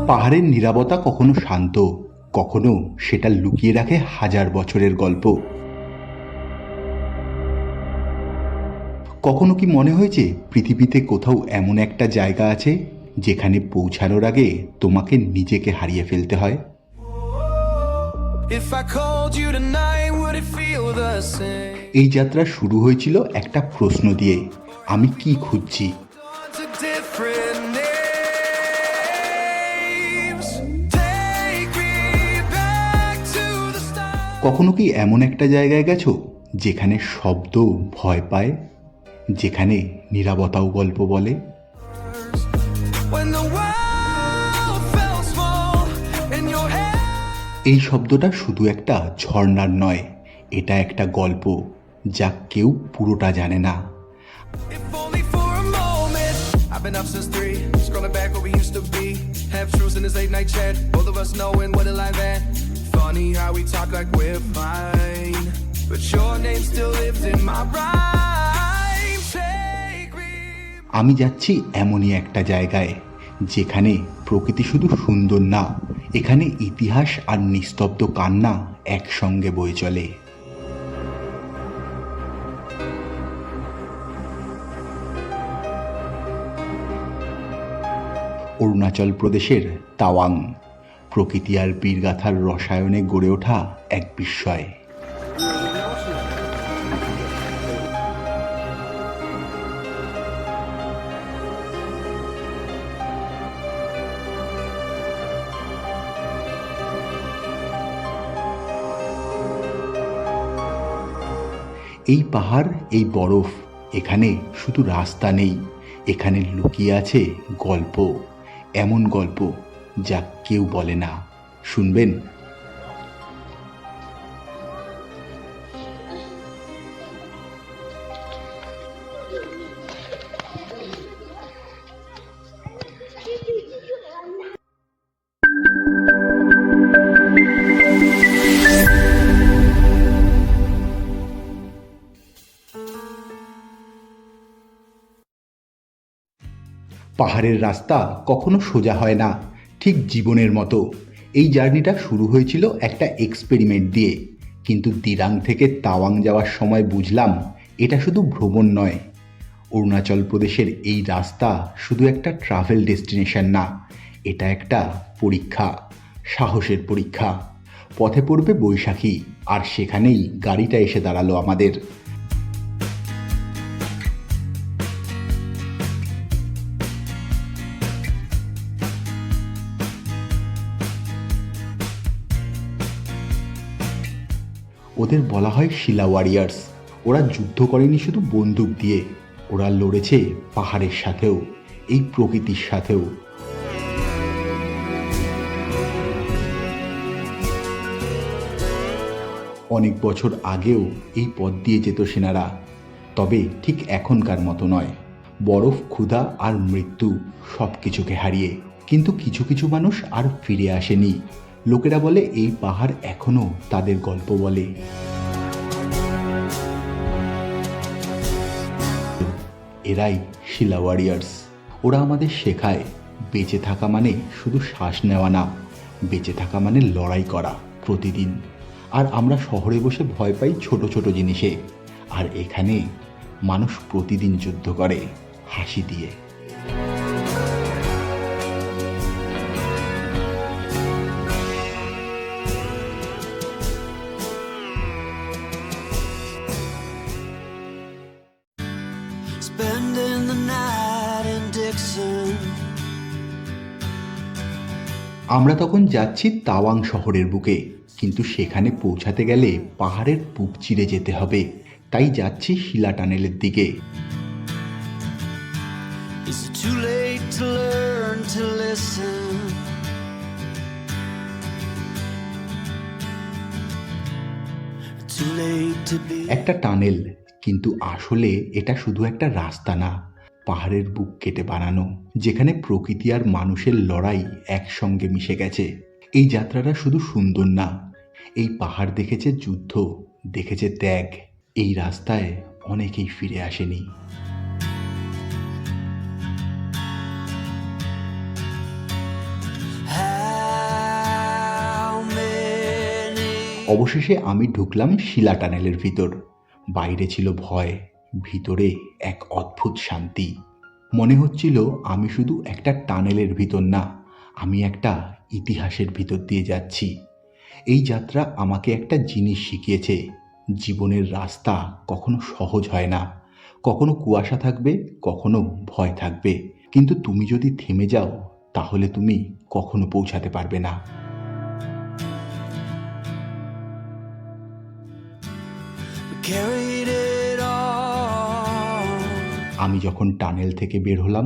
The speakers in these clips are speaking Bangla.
পাহাড়ের নীরবতা কখনো শান্ত, কখনো সেটা লুকিয়ে রাখে হাজার বছরের গল্প। কখনো কি মনে হয়েছে পৃথিবীতে কোথাও এমন একটা জায়গা আছে যেখানে পৌঁছানোর আগে তোমাকে নিজেকে হারিয়ে ফেলতে হয়? এই যাত্রা শুরু হয়েছিল একটা প্রশ্ন দিয়ে, আমি কি খুঁজছি। কখনো কি এমন একটা জায়গায় গেছো যেখানে শব্দ ভয় পায়, যেখানে নীরবতাও গল্প বলে? এই শব্দটা শুধু একটা ঝর্ণার নয়, এটা একটা গল্প যা কেউ পুরোটা জানে না। আমি যাচ্ছি এমনই একটা জায়গায় যেখানে প্রকৃতি শুধু সুন্দর না, এখানে ইতিহাস আর নিস্তব্ধ কান্না একসঙ্গে বয়ে চলে। অরুণাচল প্রদেশের তাওয়াং, প্রকৃতি আর বীরগাথার রসায়নে গড়ে ওঠা এক বিস্ময়। এই পাহাড়, এই বরফ, এখানে শুধু রাস্তা নেই, এখানে লুকিয়ে আছে গল্প, এমন গল্প যা কেউ বলে না। শুনবেন? পাহাড়ের রাস্তা কখনো সোজা হয় না, ঠিক জীবনের মতো। এই জার্নিটা শুরু হয়েছিল একটা এক্সপেরিমেন্ট দিয়ে, কিন্তু দিরাং থেকে তাওয়াং যাওয়ার সময় বুঝলাম এটা শুধু ভ্রমণ নয়। অরুণাচল প্রদেশের এই রাস্তা শুধু একটা ট্রাভেল ডেস্টিনেশন না, এটা একটা পরীক্ষা, সাহসের পরীক্ষা। পথে পড়বে বৈশাখী, আর সেখানেই গাড়িটা এসে দাঁড়ালো আমাদের। ওদের বলা হয় শিলা ওয়ারিয়ার্স। ওরা যুদ্ধ করেনি শুধু বন্দুক দিয়ে, ওরা লড়েছে পাহাড়ের সাথেও, এই প্রকৃতির সাথেও। অনেক বছর আগেও এই পথ দিয়ে যেত সেনারা, তবে ঠিক এখনকার মতো নয়। বরফ, ক্ষুধা আর মৃত্যু সব কিছুকে হারিয়ে। কিন্তু কিছু কিছু মানুষ আর ফিরে আসেনি। লোকেরা বলে এই পাহাড় এখনো তাদের গল্প বলে। এরাই শিলা ওয়ারিয়ার্স। ওরা আমাদের শেখায় বেঁচে থাকা মানে শুধু শ্বাস নেওয়া না, বেঁচে থাকা মানে লড়াই করা প্রতিদিন। আর আমরা শহরে বসে ভয় পাই ছোট ছোট জিনিসে, আর এখানে মানুষ প্রতিদিন যুদ্ধ করে হাসি দিয়ে। আমরা তখন যাচ্ছি তাওয়াং শহরের বুকে, কিন্তু সেখানে পৌঁছাতে গেলে পাহাড়ের বুক চিরে যেতে হবে। তাই যাচ্ছি শিলা টানেলের দিকে। একটা টানেল, কিন্তু আসলে এটা শুধু একটা রাস্তা না, পাহাড়ের বুক কেটে বানানো, যেখানে প্রকৃতি আর মানুষের লড়াই একসঙ্গে মিশে গেছে। এই যাত্রাটা শুধু সুন্দর না, এই পাহাড় দেখেছে যুদ্ধ, দেখেছে ত্যাগ। এই রাস্তায় অনেকেই ফিরে আসেনি। অবশেষে আমি ঢুকলাম শিলা টানেলের ভিতর। বাইরে ছিল ভয়, ভিতরে এক অদ্ভুত শান্তি। মনে হচ্ছিল আমি শুধু একটা টানেলের ভিতর না, আমি একটা ইতিহাসের ভিতর দিয়ে যাচ্ছি। এই যাত্রা আমাকে একটা জিনিস শিখিয়েছে, জীবনের রাস্তা কখনো সহজ হয় না, কখনো কুয়াশা থাকবে, কখনো ভয় থাকবে, কিন্তু তুমি যদি থেমে যাও তাহলে তুমি কখনো পৌঁছাতে পারবে না। আমি যখন টানেল থেকে বের হলাম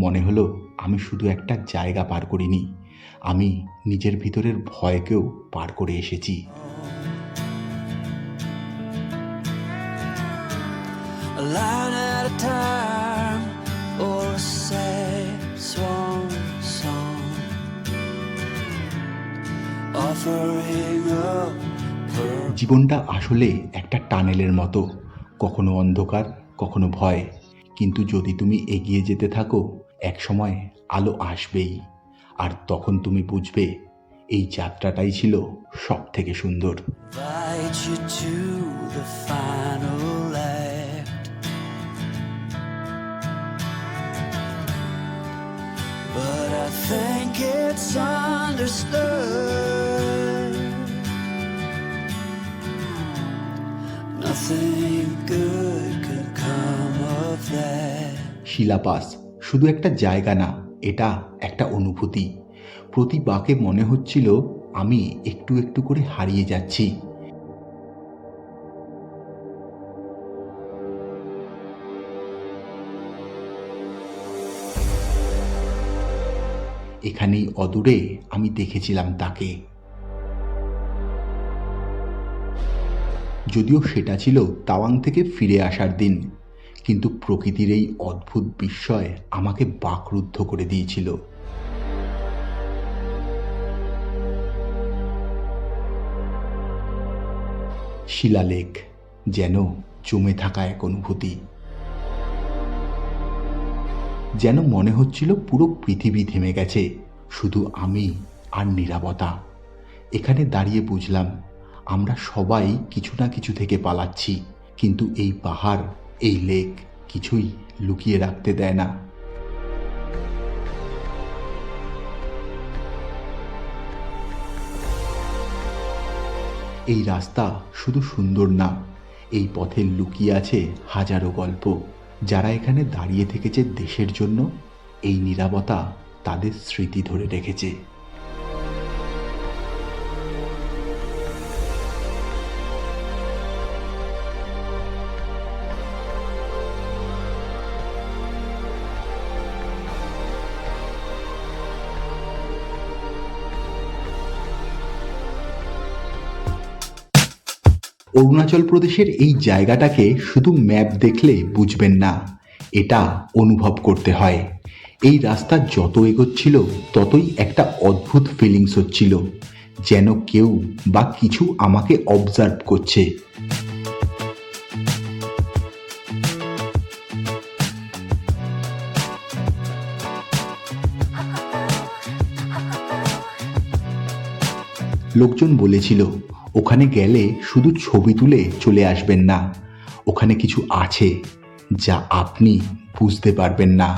মনে হলো আমি শুধু একটা জায়গা পার করিনি, আমি নিজের ভিতরের ভয়কেও পার করে এসেছি। জীবনটা আসলে একটা টানেলের মতো, কখনো অন্ধকার, কখনো ভয়, কিন্তু যদি তুমি এগিয়ে যেতে থাকো একসময় আলো আসবেই, আর তখন তুমি বুঝবে এই যাত্রাটাই ছিল সব থেকে সুন্দর। But I think it's understood nothing good could come of that. শিলাপাস শুধু একটা জায়গা না, এটা একটা অনুভূতি। প্রতি বাঁকে মনে হচ্ছিল আমি একটু একটু করে হারিয়ে যাচ্ছি। এখানেই অদূরে আমি দেখেছিলাম তাকে, যদিও সেটা ছিল তাওয়াং থেকে ফিরে আসার দিন, কিন্তু প্রকৃতির এই অদ্ভুত বিস্ময় আমাকে বাকরুদ্ধ করে দিয়েছিল। শিলালেখ যেন জমে থাকা এক অনুভূতি, যেন মনে হচ্ছিল পুরো পৃথিবী থেমে গেছে, শুধু আমি আর নীরবতা। এখানে দাঁড়িয়ে বুঝলাম আমরা সবাই কিছু না কিছু থেকে পালাচ্ছি, কিন্তু এই পাহাড়, এই লেক কিছুই লুকিয়ে রাখতে দেয় না। এই রাস্তা শুধু সুন্দর না, এই পথে লুকিয়ে আছে হাজারো গল্প। যারা এখানে দাঁড়িয়ে থেকেছে দেশের জন্য, এই নীরবতা তাদের স্মৃতি ধরে রেখেছে। অরুণাচল প্রদেশের এই জায়গাটাকে শুধু ম্যাপ দেখলে বুঝবেন না, এটা অনুভব করতে হয়। এই রাস্তা যত এগোচ্ছিল ততই একটা অদ্ভুত ফিলিংস হচ্ছিল, যেন কেউ বা কিছু আমাকে অবজার্ভ করছে। লোকজন বলেছিল ওখানে গেলে শুধু ছবি তুলে চলে আসবেন না, ওখানে কিছু আছে যা আপনি বুঝতে পারবেন না।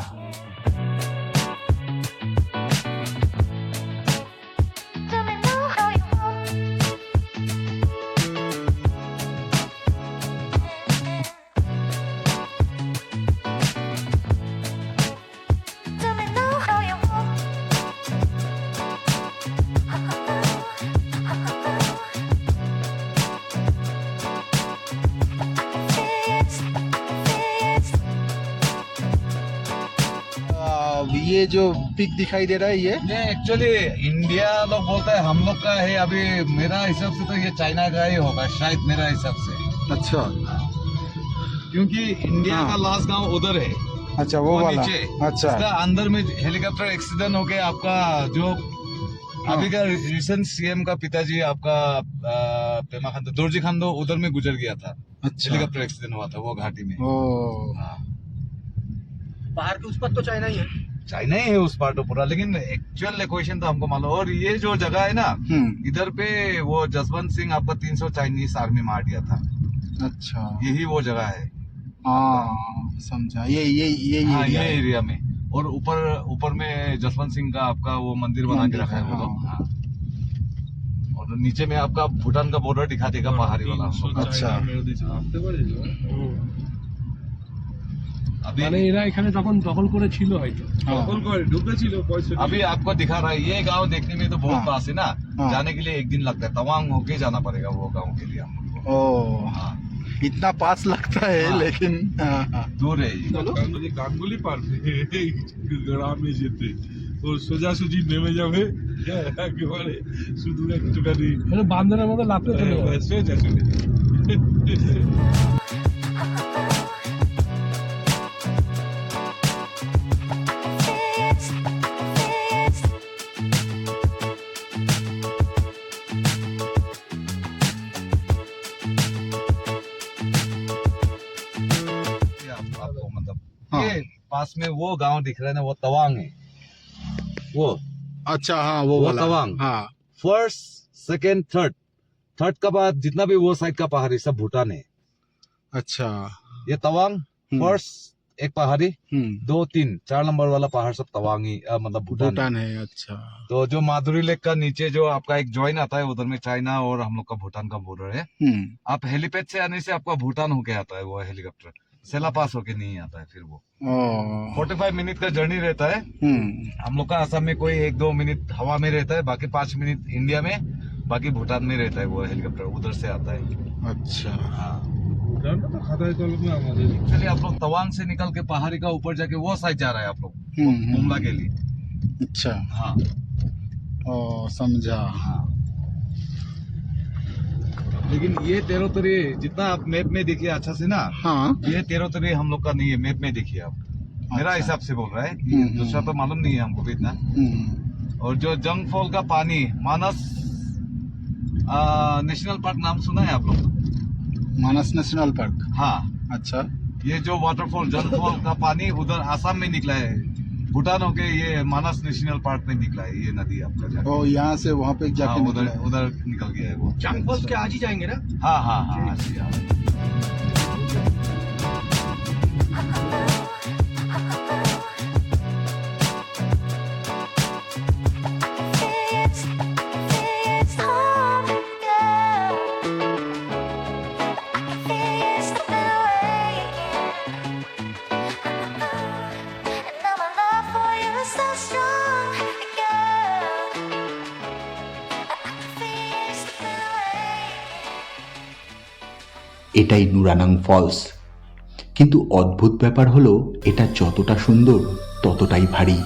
ये जो पिक दिखाई दे रहा है ये एक्चुअली इंडिया लोग बोलता है हम लोग का है, अभी मेरा हिसाब से तो ये चाइना का ही होगा शायद, मेरा हिसाब से। अच्छा क्योंकि इंडिया हाँ। का लास्ट गांव उधर है, अच्छा वो वाला नीचे। अच्छा इसका अंदर में हेलीकॉप्टर एक्सीडेंट हो गया आपका, जो अभी का रिसेंट सीएम का पिताजी आपका पेमा खांडो, दोरजी खांडो उधर में गुजर गया था। अच्छा हेलीकॉप्टर एक्सीडेंट हुआ था वो घाटी में। ओ हाँ। पहाड़ के उस पर तो चाइना ही है। चाइना ही है उस पार्ट में पूरा, लेकिन एक्चुअल लोकेशन तो हमको मालूम। और ये जो जगह है ना, इधर पे वो जसवंत सिंह आपका 300 चाइनीज आर्मी मार दिया था, अच्छा यही वो जगह है। हाँ समझा, ये हाँ, एरिया ये है। एरिया में। और ऊपर ऊपर में जसवंत सिंह का आपका वो मंदिर बना के मंदिर रखा है है, वो लोग। हाँ। हाँ। और नीचे में आपका भूटान का बॉर्डर दिखा देगा, पहाड़ी वाला। আচ্ছা अभी মানে এরা এখানে তখন দখল করে ছিল হয়তো। हाँ। अभी आपको दिखा रहा है, ये गांव देखने में तो बहुत हाँ। पास है ना। हाँ। जाने के लिए एक दिन लगता है, तवांग होके जाना पड़ेगा वो गांव के लिए हम लोग को। ओ हाँ, इतना पास लगता है हाँ। लेकिন दूर है ये। গাঙ্গুলি পারবে এই গ্রামে যেতে, ও সোজাসুজি নেমে যাবে একেবারে, শুধু একটুখানি মানে বান্দরের মতো লাফতে চলে যাবে। সোজা চলে যাবে। आपको मतलब हाँ। ये पास में वो गांव दिख रहा है ना, वो तवांग है। वो अच्छा हाँ वो वाला तवांग। हाँ फर्स्ट, सेकंड, थर्ड, थर्ड का बाद जितना भी वो साइड का पहाड़ी सब भूटान है। अच्छा ये तवांग फर्स्ट एक पहाड़ी, 2, 3, 4 नंबर वाला पहाड़ सब तवांगी मतलब भूटान है। भूटान है। अच्छा तो जो माधुरी लेक का नीचे जो आपका एक जॉइन आता है, उधर में चाइना और हम लोग का भूटान का बॉर्डर है। आप हेलीपैड से आने से आपका भूटान होके आता है वो हेलीकॉप्टर, सेला पास होके नहीं आता है फिर वो। ओ 45 मिनट का जर्नी रहता है। हम लोग का असम में कोई 1-2 मिनट हवा में रहता है, बाकी 5 मिनट इंडिया में, बाकी भूटान में रहता है वो हेलीकॉप्टर, उधर से आता है। अच्छा हाँ, ভুটানটা তো খাতায় কলমে আমাদের। एक्चुअली आप लोग तवांग से निकल के पहाड़ी का ऊपर जाके वो साइड जा रहा है आप लोग मुमला के लिए। अच्छा हाँ ओ समझा। हाँ। लेकिन ये तेरोतरी जितना आप मैप में देखिए अच्छा से ना, हाँ ये तेरोतरी हम लोग का नहीं है, मैप में देखिए आप। मेरा अच्छा। हिसाब से बोल रहा है, ये दूसरा तो मालूम नहीं है हमको भी इतना। और जो जंग फॉल का पानी, मानस नेशनल पार्क नाम सुना है आप लोग? मानस नेशनल पार्क। हाँ, अच्छा ये जो वाटरफॉल जंग फॉल का पानी उधर आसाम में निकला है, भूटान होके ये मानस नेशनल पार्क में निकला है, ये नदी आपका जाके। ओ यहाँ से वहाँ पे हाँ, जाके उधर निकला है। उधर निकल गया है वो। जंग फॉल्स के आज ही जाएंगे ना? हाँ हाँ हाँ, अच्छी बात है। এটাই নুরানাং ফলস। কিন্তু অদ্ভুত ব্যাপার হলো এটা যতটা সুন্দর ততটাই ভারী।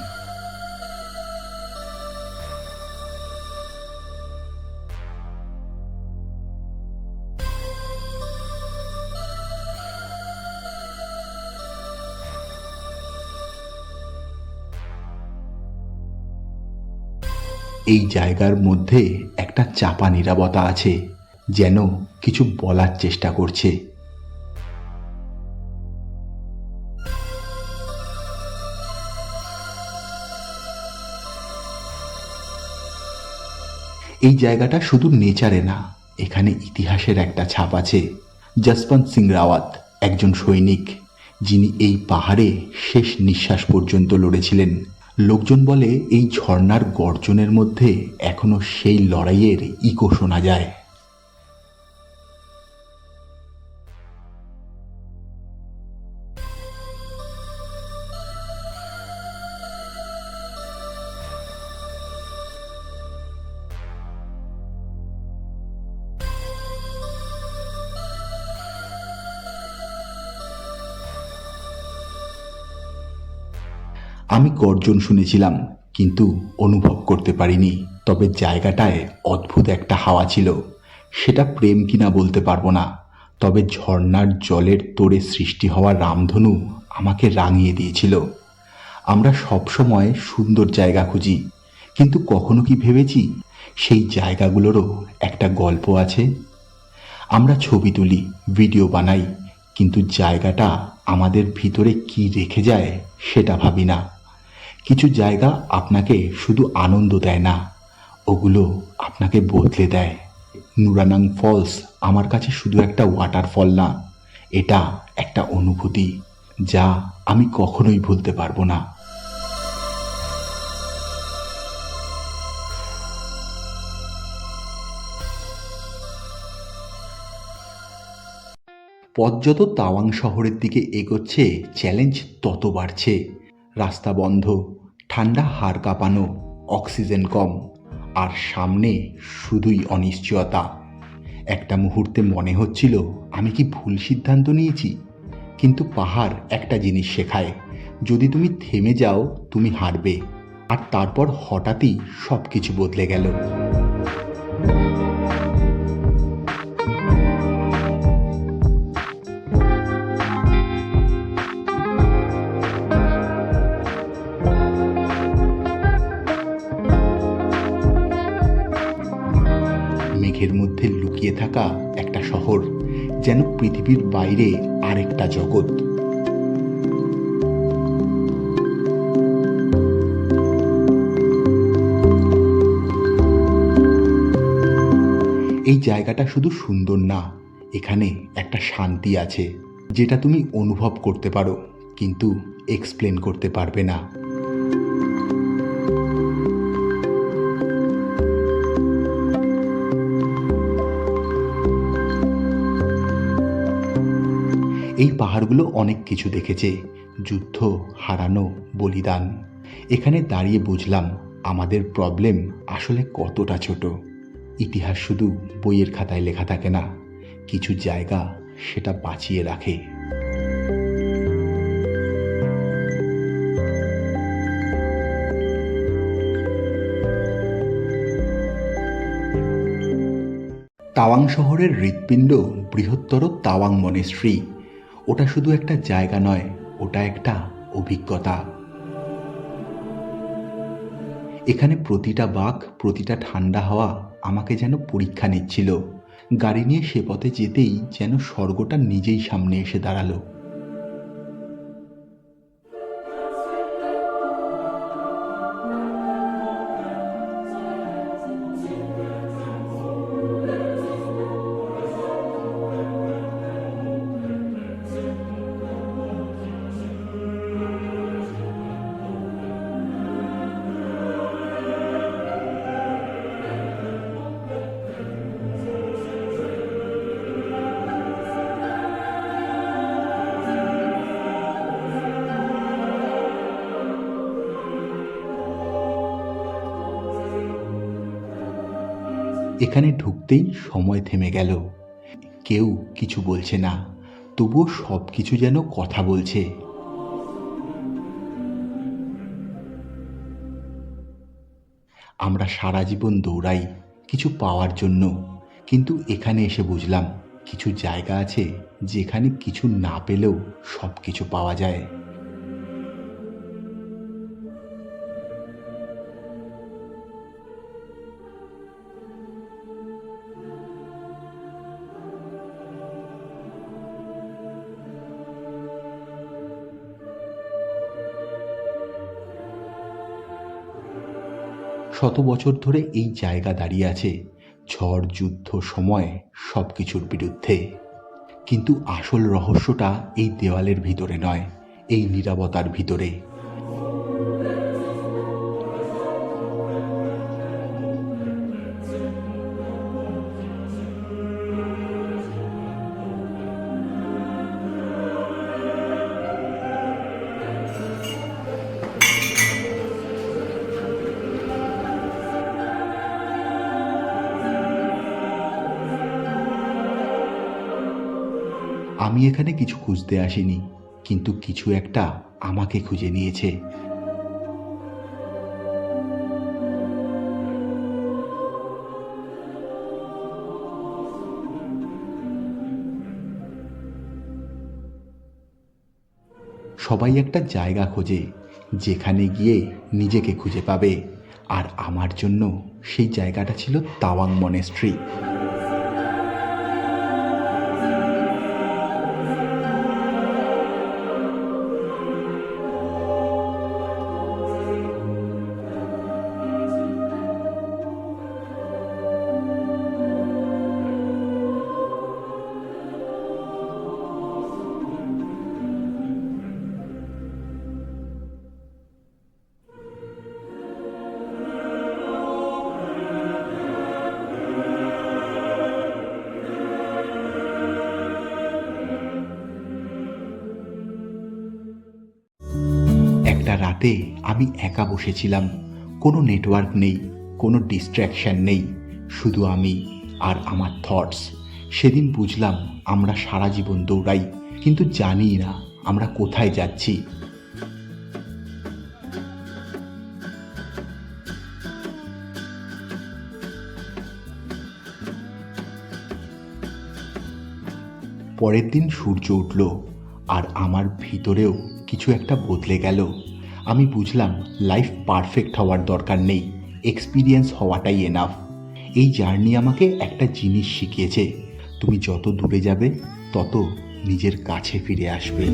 এই জায়গার মধ্যে একটা চাপা নীরবতা আছে, যেন কিছু বলার চেষ্টা করছে। এই জায়গাটা শুধু নেচারে না, এখানে ইতিহাসের একটা ছাপ আছে। যশবন্ত সিং রাওয়াত একজন সৈনিক, যিনি এই পাহাড়ে শেষ নিঃশ্বাস পর্যন্ত লড়েছিলেন। লোকজন বলে এই ঝর্ণার গর্জনের মধ্যে এখনো সেই লড়াইয়ের ইকো শোনা যায়। আমি গর্জন শুনেছিলাম, কিন্তু অনুভব করতে পারিনি। তবে জায়গাটায় অদ্ভুত একটা হাওয়া ছিল, সেটা প্রেম কিনা বলতে পারবো না, তবে ঝর্ণার জলের তোড়ে সৃষ্টি হওয়া রামধনু আমাকে রাঙিয়ে দিয়েছিল। আমরা সবসময় সুন্দর জায়গা খুঁজি, কিন্তু কখনো কি ভেবেছি সেই জায়গাগুলোরও একটা গল্প আছে? আমরা ছবি তুলি, ভিডিও বানাই, কিন্তু জায়গাটা আমাদের ভিতরে কি রেখে যায় সেটা ভাবি না। কিছু জায়গা আপনাকে শুধু আনন্দ দেয় না, ওগুলো আপনাকে বদলে দেয়। নুরানাং ফলস আমার কাছে শুধু একটা ওয়াটারফল না, এটা একটা অনুভূতি যা আমি কখনোই ভুলতে পারবো না। পথ যত তাওয়াং শহরের দিকে এগোচ্ছে, চ্যালেঞ্জ তত বাড়ছে। রাস্তা বন্ধ, ঠান্ডা হাড় কাঁপানো, অক্সিজেন কম, আর সামনে শুধুই অনিশ্চয়তা। একটা মুহূর্তে মনে হচ্ছিল আমি কি ভুল সিদ্ধান্ত নিয়েছি, কিন্তু পাহাড় একটা জিনিস শেখায়, যদি তুমি থেমে যাও তুমি হারবে। আর তারপর হঠাৎই সব কিছু বদলে গেল। মেঘের মধ্যে লুকিয়ে থাকা একটা শহর, যেন পৃথিবীর বাইরে আরেকটা জগৎ। এই জায়গাটা শুধু সুন্দর না, এখানে একটা শান্তি আছে যেটা তুমি অনুভব করতে পারো কিন্তু এক্সপ্লেন করতে পারবে না। এই পাহাড়গুলো অনেক কিছু দেখেছে, যুদ্ধ, হারানো, বলিদান। এখানে দাঁড়িয়ে বুঝলাম আমাদের প্রবলেম আসলে কতটা ছোট। ইতিহাস শুধু বইয়ের খাতায় লেখা থাকে না, কিছু জায়গা সেটা বাঁচিয়ে রাখে। তাওয়াং শহরের হৃৎপিণ্ড বৃহত্তর তাওয়াং মনেস্ট্রি। ওটা শুধু একটা জায়গা নয়, ওটা একটা অভিজ্ঞতা। এখানে প্রতিটা বাঁক, প্রতিটা ঠান্ডা হাওয়া আমাকে যেন পরীক্ষা নিচ্ছিল। গাড়ি নিয়ে সে পথে যেতেই যেন স্বর্গটা নিজেই সামনে এসে দাঁড়ালো। এখানে ঢুকতেই সময় থেমে গেল। কেউ কিছু বলছে না, তবুও সব কিছু যেন কথা বলছে। আমরা সারা জীবন দৌড়াই কিছু পাওয়ার জন্য, কিন্তু এখানে এসে বুঝলাম কিছু জায়গা আছে যেখানে কিছু না পেলেও সব কিছু পাওয়া যায়। শত বছর ধরে এই জায়গা দাঁড়িয়ে আছে, ঝড়, যুদ্ধ, সময় সব কিছুর বিরুদ্ধে। কিন্তু আসল রহস্যটা এই দেওয়ালের ভিতরে নয়, এই নীরবতার ভিতরে। আমি এখানে কিছু খুঁজতে আসিনি, কিন্তু কিছু একটা আমাকে খুঁজে নিয়েছে। সবাই একটা জায়গা খোঁজে যেখানে গিয়ে নিজেকে খুঁজে পাবে, আর আমার জন্য সেই জায়গাটা ছিল তাওয়াং মনেস্ট্রি। রাতে আমি একা বসেছিলাম, কোনো নেটওয়ার্ক নেই, কোনো ডিস্ট্র্যাকশন নেই, শুধু আমি আর আমার থটস। সেদিন বুঝলাম আমরা সারা জীবন দৌড়াই, কিন্তু জানি না আমরা কোথায় যাচ্ছি। পরের দিন সূর্য উঠল আর আমার ভিতরেও কিছু একটা বদলে গেল। আমি বুঝলাম লাইফ পারফেক্ট হওয়ার দরকার নেই, এক্সপিরিয়েন্স হওয়াটাই এনাফ। এই জার্নি আমাকে একটা জিনিস শিখিয়েছে, তুমি যত দূরে যাবে তত নিজের কাছে ফিরে আসবে।